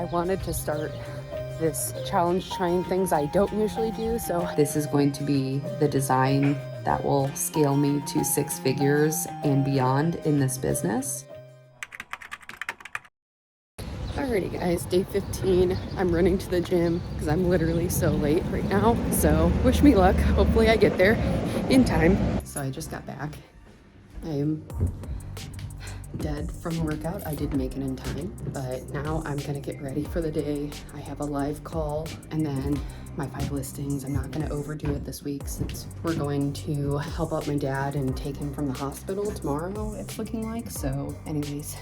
wanted to start this challenge trying things I don't usually do. So this is going to be the design that will scale me to 6 figures and beyond in this business. Alrighty guys, day 15. I'm running to the gym because I'm literally so late right now. So wish me luck. Hopefully I get there in time. So I just got back. I am dead from the workout. I did make it in time, but now I'm gonna get ready for the day. I have a live call and then my 5 listings. I'm not gonna overdo it this week since we're going to help out my dad and take him from the hospital tomorrow, it's looking like. So anyways,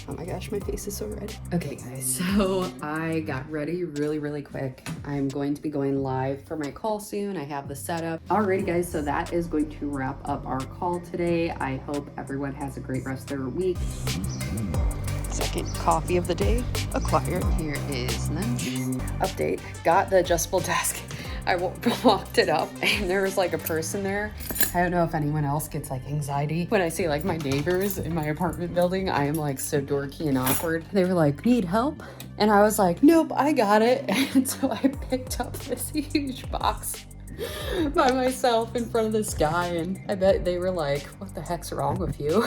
oh my gosh, my face is so red. Okay guys, so I got ready really quick. I'm going to be going live for my call soon. I have the setup. Alrighty guys, so that is going to wrap up our call today. I hope everyone has a great rest of their week. Second coffee of the day acquired. Here is lunch. Update, got the adjustable desk. I walked it up and there was like a person there. I don't know if anyone else gets like anxiety when I see like my neighbors in my apartment building. I am like so dorky and awkward. They were like, need help? And I was like, nope, I got it. And so I picked up this huge box by myself in front of this guy, and I bet they were like, what the heck's wrong with you?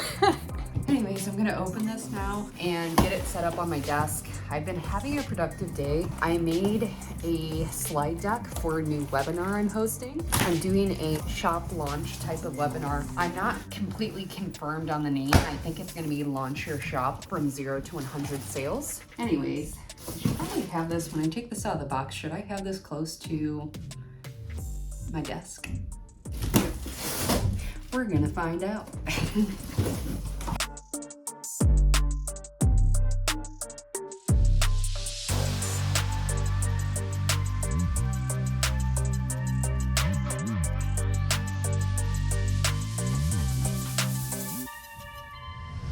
Anyways, I'm gonna open this now and get it set up on my desk. I've been having a productive day. I made a slide deck for a new webinar I'm hosting. I'm doing a shop launch type of webinar. I'm not completely confirmed on the name. I think it's gonna be Launch Your Shop from 0 to 100 sales. Anyways, I should probably have this, when I take this out of the box, should I have this close to my desk? We're gonna find out.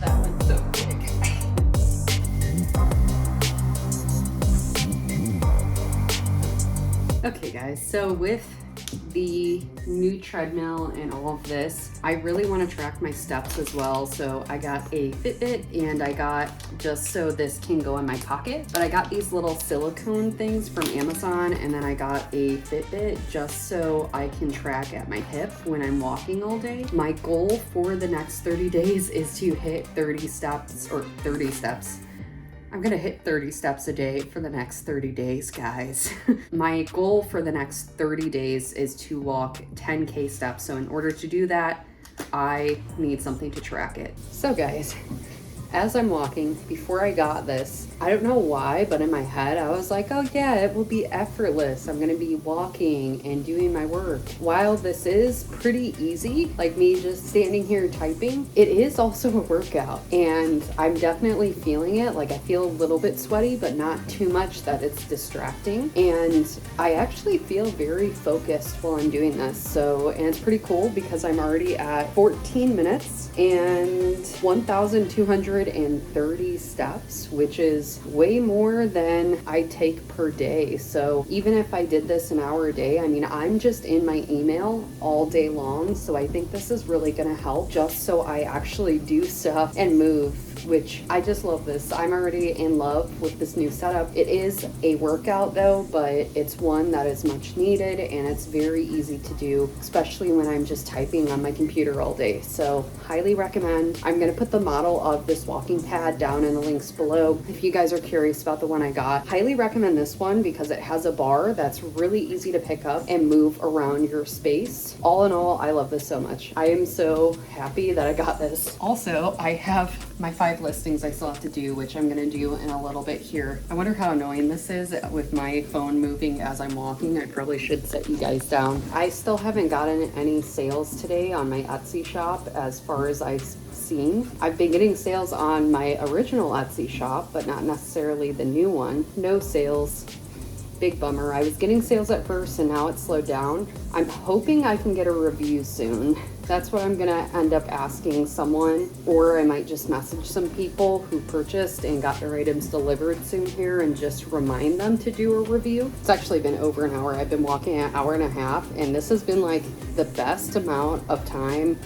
That one's so big. Okay guys, so with the new treadmill and all of this, I really want to track my steps as well. So I got a Fitbit and I got, just so this can go in my pocket, but I got these little silicone things from Amazon, and then I got a Fitbit just so I can track at my hip when I'm walking all day. My goal for the next 30 days is to hit 30 steps. I'm gonna hit 30 steps a day for the next 30 days, guys. My goal for the next 30 days is to walk 10K steps. So in order to do that, I need something to track it. So guys, as I'm walking, before I got this, I don't know why, but in my head, I was like, oh yeah, it will be effortless. I'm gonna be walking and doing my work. While this is pretty easy, like me just standing here typing, it is also a workout, and I'm definitely feeling it. Like I feel a little bit sweaty, but not too much that it's distracting. And I actually feel very focused while I'm doing this. So, and it's pretty cool because I'm already at 14 minutes and 1,230 steps, which is way more than I take per day. So even if I did this an hour a day, I mean, I'm just in my email all day long. So I think this is really gonna help just so I actually do stuff and move, which I just love this. I'm already in love with this new setup. It is a workout though, but it's one that is much needed and it's very easy to do, especially when I'm just typing on my computer all day. So highly recommend. I'm gonna put the model of this walking pad down in the links below. If you guys are curious about the one I got, highly recommend this one because it has a bar that's really easy to pick up and move around your space. All in all, I love this so much. I am so happy that I got this. Also, I have my 5 listings I still have to do, which I'm gonna do in a little bit here. I wonder how annoying this is with my phone moving as I'm walking. I probably should set you guys down. I still haven't gotten any sales today on my Etsy shop as far as I've seen. I've been getting sales on my original Etsy shop, but not necessarily the new one. No sales. Big bummer. I was getting sales at first and now it's slowed down. I'm hoping I can get a review soon. That's what I'm gonna end up asking someone, or I might just message some people who purchased and got their items delivered soon here and just remind them to do a review. It's actually been over an hour. I've been walking an hour and a half, and this has been like the best amount of time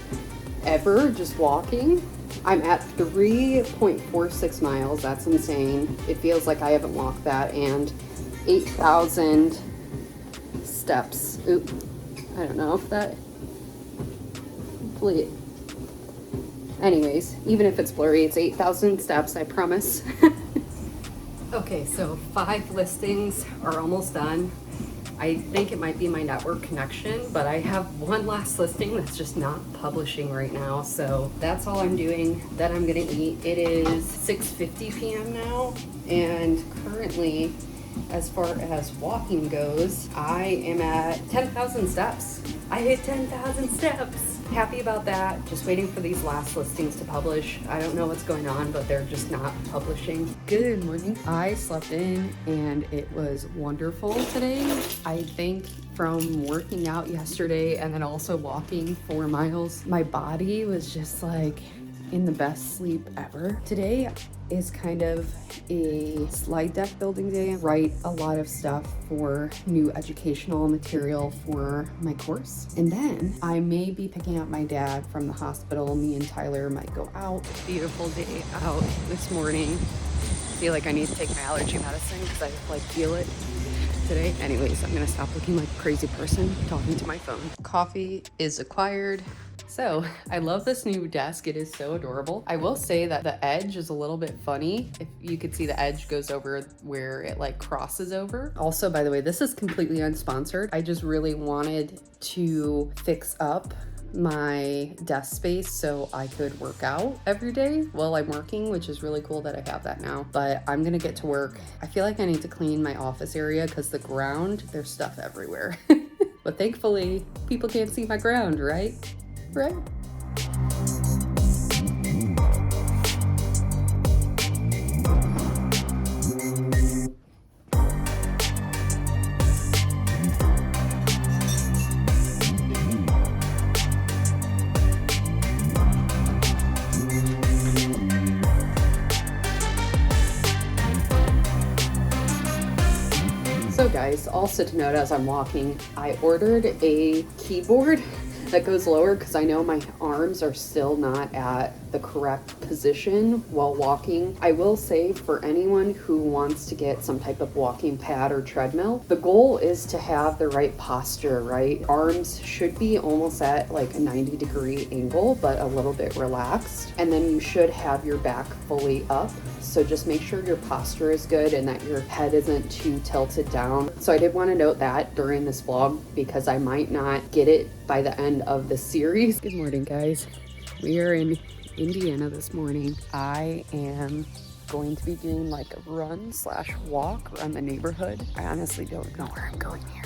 ever just walking. I'm at 3.46 miles. That's insane. It feels like I haven't walked that. And 8,000 steps. Oop. I don't know if that... Hopefully... Anyways, even if it's blurry, it's 8,000 steps, I promise. Okay, so 5 listings are almost done. I think it might be my network connection, but I have one last listing that's just not publishing right now. So that's all I'm doing. Then I'm gonna eat. It is 6:50 p.m. now, and currently, as far as walking goes, I am at 10,000 steps. I hit 10,000 steps. Happy about that. Just waiting for these last listings to publish. I don't know what's going on, but they're just not publishing. Good morning. I slept in and it was wonderful today. I think from working out yesterday and then also walking 4 miles, my body was just like in the best sleep ever. Today is kind of a slide deck building day. I write a lot of stuff for new educational material for my course. And then I may be picking up my dad from the hospital. Me and Tyler might go out. Beautiful day out this morning. I feel like I need to take my allergy medicine because I like feel it today. Anyways, I'm gonna stop looking like a crazy person talking to my phone. Coffee is acquired. So I love this new desk. It is so adorable. I will say that the edge is a little bit funny. If you could see, the edge goes over where it like crosses over. Also, by the way, this is completely unsponsored. I just really wanted to fix up my desk space so I could work out every day while I'm working, which is really cool that I have that now. But I'm gonna get to work. I feel like I need to clean my office area because the ground, there's stuff everywhere. But thankfully, people can't see my ground, right? Right? So guys, also to note as I'm walking, I ordered a keyboard that goes lower because I know my arms are still not at the correct position while walking. I will say, for anyone who wants to get some type of walking pad or treadmill, the goal is to have the right posture, right? Arms should be almost at like a 90-degree angle, but a little bit relaxed. And then you should have your back fully up. So just make sure your posture is good and that your head isn't too tilted down. So I did want to note that during this vlog because I might not get it by the end of the series. Good morning, guys. We are in Indiana this morning. I am going to be doing like a run / walk around the neighborhood. I honestly don't know where I'm going here.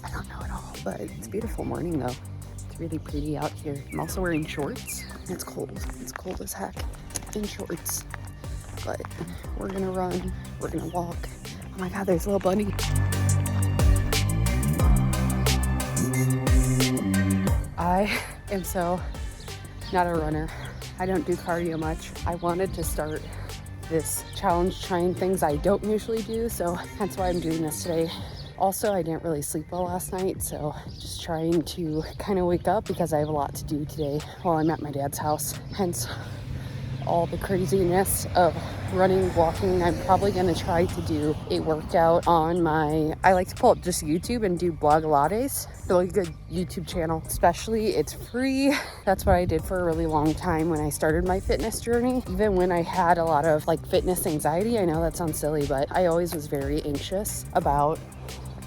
I don't know at all, but it's a beautiful morning though. It's really pretty out here. I'm also wearing shorts. It's cold. It's cold as heck in shorts. But we're gonna run, we're gonna walk. Oh my God, there's a little bunny. I am so not a runner. I don't do cardio much. I wanted to start this challenge trying things I don't usually do, so that's why I'm doing this today. Also, I didn't really sleep well last night, so just trying to kind of wake up because I have a lot to do today while I'm at my dad's house. Hence all the craziness of running, walking. I'm probably going to try to do a workout on my, I like to pull up just YouTube and do Blogolades. Really good YouTube channel, especially it's free. That's what I did for a really long time when I started my fitness journey. Even when I had a lot of like fitness anxiety, I know that sounds silly, but I always was very anxious about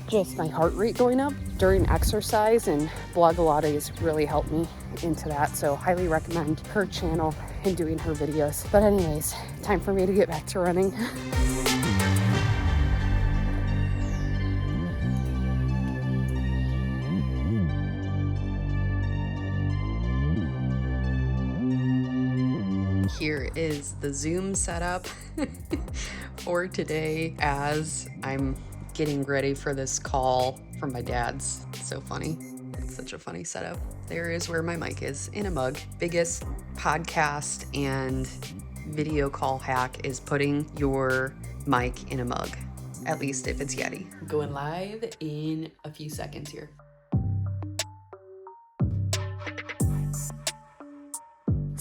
just my heart rate going up during exercise, and Blogolades really helped me into that. So highly recommend her channel and doing her videos. But anyways, time for me to get back to running. Here is the Zoom setup for today as I'm getting ready for this call from my dad's. It's so funny. It's such a funny setup. There is where my mic is, in a mug. Biggest podcast and video call hack is putting your mic in a mug, at least if it's Yeti. Going live in a few seconds here.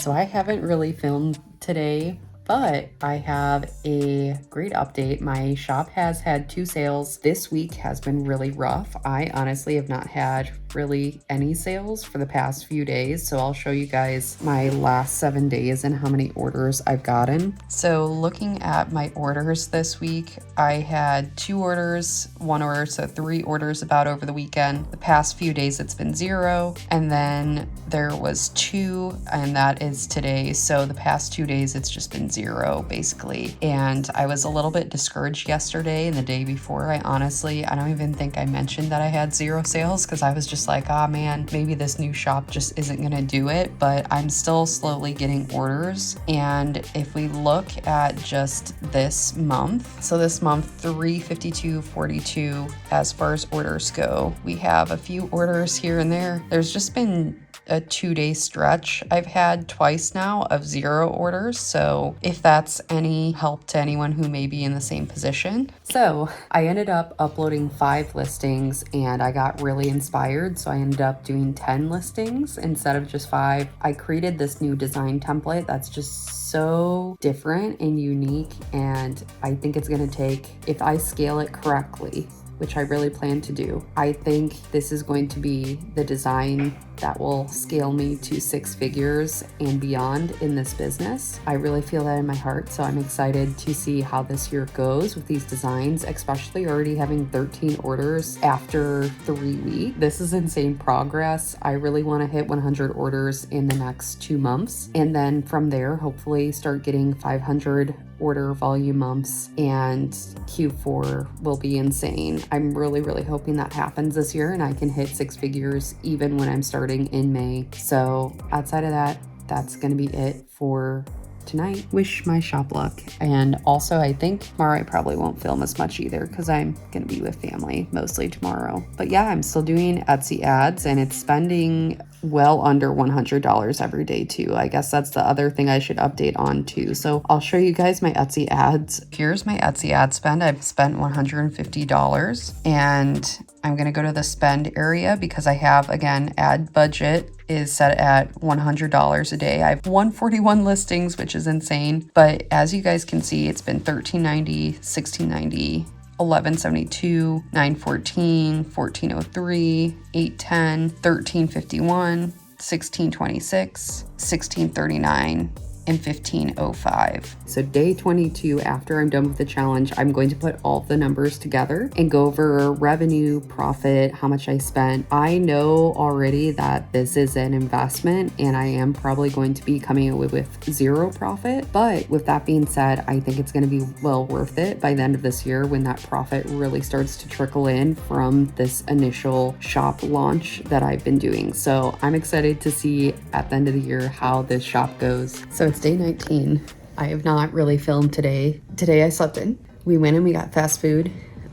So I haven't really filmed today, but I have a great update. My shop has had 2 sales. This week has been really rough. I honestly have not had really any sales for the past few days. So I'll show you guys my last 7 days and how many orders I've gotten. So looking at my orders this week, I had 2 orders, 1 order, so 3 orders about over the weekend. The past few days it's been 0. And then there was 2, and that is today. So the past 2 days it's just been 0 basically. And I was a little bit discouraged yesterday and the day before. I don't even think I mentioned that I had 0 sales because I was just like, ah, man, maybe this new shop just isn't gonna do it, but I'm still slowly getting orders. And if we look at just this month, so this month 352.42 as far as orders go. We have a few orders here and there. There's just been a 2-day stretch I've had twice now of 0 orders. So if that's any help to anyone who may be in the same position. So I ended up uploading 5 listings and I got really inspired. So I ended up doing 10 listings instead of just 5. I created this new design template that's just so different and unique. And I think it's gonna take, if I scale it correctly, which I really plan to do, I think this is going to be the design that will scale me to 6 figures and beyond in this business. I really feel that in my heart, so I'm excited to see how this year goes with these designs, especially already having 13 orders after 3 weeks. This is insane progress. I really want to hit 100 orders in the next 2 months, and then from there, hopefully start getting 500 order volume months, and Q4 will be insane. I'm really hoping that happens this year and I can hit 6 figures even when I'm starting in May. So outside of that, that's gonna be it for tonight. Wish my shop luck. And also I think tomorrow I probably won't film as much either because I'm gonna be with family mostly tomorrow. But yeah, I'm still doing Etsy ads and it's spending well under $100 every day too. I guess that's the other thing I should update on too. So I'll show you guys my Etsy ads. Here's my Etsy ad spend. I've spent $150 and I'm gonna go to the spend area because I have, again, ad budget is set at $100 a day. I have 141 listings, which is insane. But as you guys can see, it's been $13.90, $16.90, $11.72, $9.14, $14.03, $8.10, $13.51, $16.26, $16.39, and $15.05. So day 22, after I'm done with the challenge, I'm going to put all the numbers together and go over revenue, profit, how much I spent. I know already that this is an investment and I am probably going to be coming away with 0 profit. But with that being said, I think it's going to be well worth it by the end of this year when that profit really starts to trickle in from this initial shop launch that I've been doing. So I'm excited to see at the end of the year how this shop goes. So it's day 19. I have not really filmed today. Today I slept in. We went and we got fast food.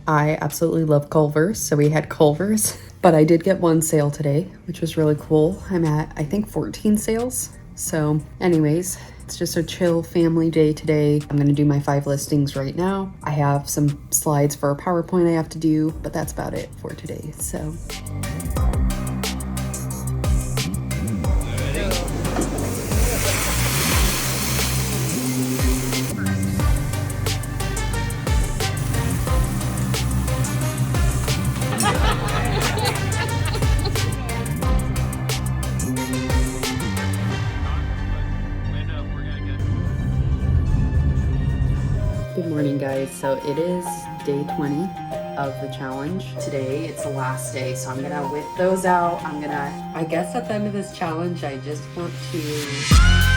I absolutely love Culver's, so we had Culver's. But I did get 1 sale today, which was really cool. I'm at, I think, 14 sales. So anyways, it's just a chill family day today. I'm gonna do my 5 listings right now. I have some slides for a PowerPoint I have to do, but that's about it for today. So. Good morning, guys. So it is day 20 of the challenge. Today it's the last day, so I'm gonna whip those out. I guess at the end of this challenge, I just want to